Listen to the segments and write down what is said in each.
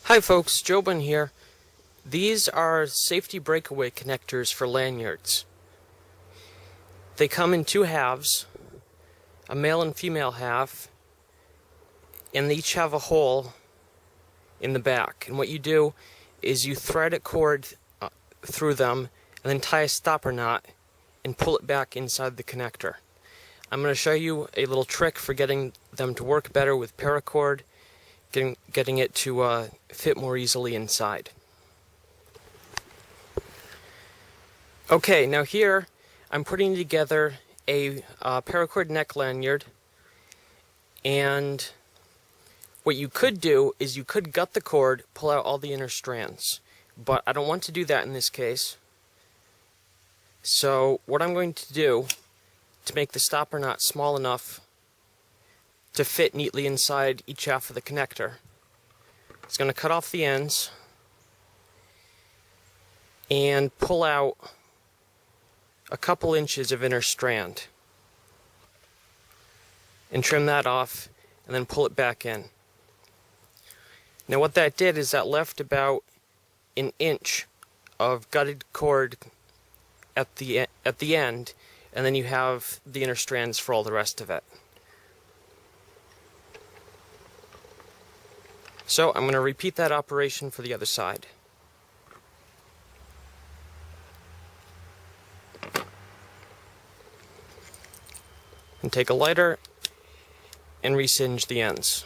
Hi folks, Jobin here. These are safety breakaway connectors for lanyards. They come in two halves, a male and female half, and they each have a hole in the back. And what you do is you thread a cord through them and then tie a stopper knot and pull it back inside the connector. I'm going to show you a little trick for getting them to work better with Paracord, getting it to fit more easily inside. Okay, now here I'm putting together a Paracord neck lanyard, and what you could do is you could gut the cord, pull out all the inner strands, but I don't want to do that in this case. So what I'm going to do to make the stopper knot small enough to fit neatly inside each half of the connector, it's going to cut off the ends and pull out a couple inches of inner strand and trim that off and then pull it back in. Now what that did is that left about an inch of gutted cord at the end, and then you have the inner strands for all the rest of it. So I'm going to repeat that operation for the other side. And take a lighter and resinge the ends.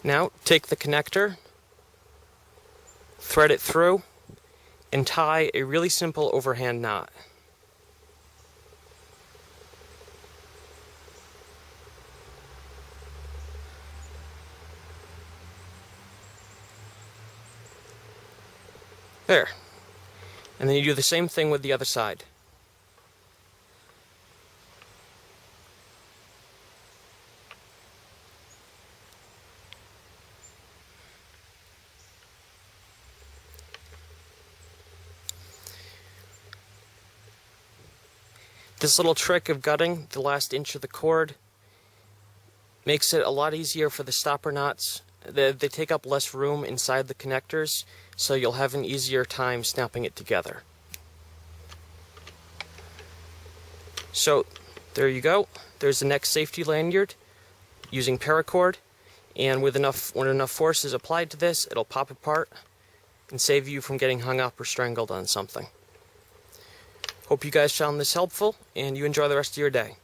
Now take the connector, thread it through, and tie a really simple overhand knot. There. And then you do the same thing with the other side. This little trick of gutting the last inch of the cord makes it a lot easier for the stopper knots. They take up less room inside the connectors, so you'll have an easier time snapping it together. So there you go. There's the neck safety lanyard using Paracord, and when enough force is applied to this, it'll pop apart and save you from getting hung up or strangled on something. Hope you guys found this helpful, and you enjoy the rest of your day.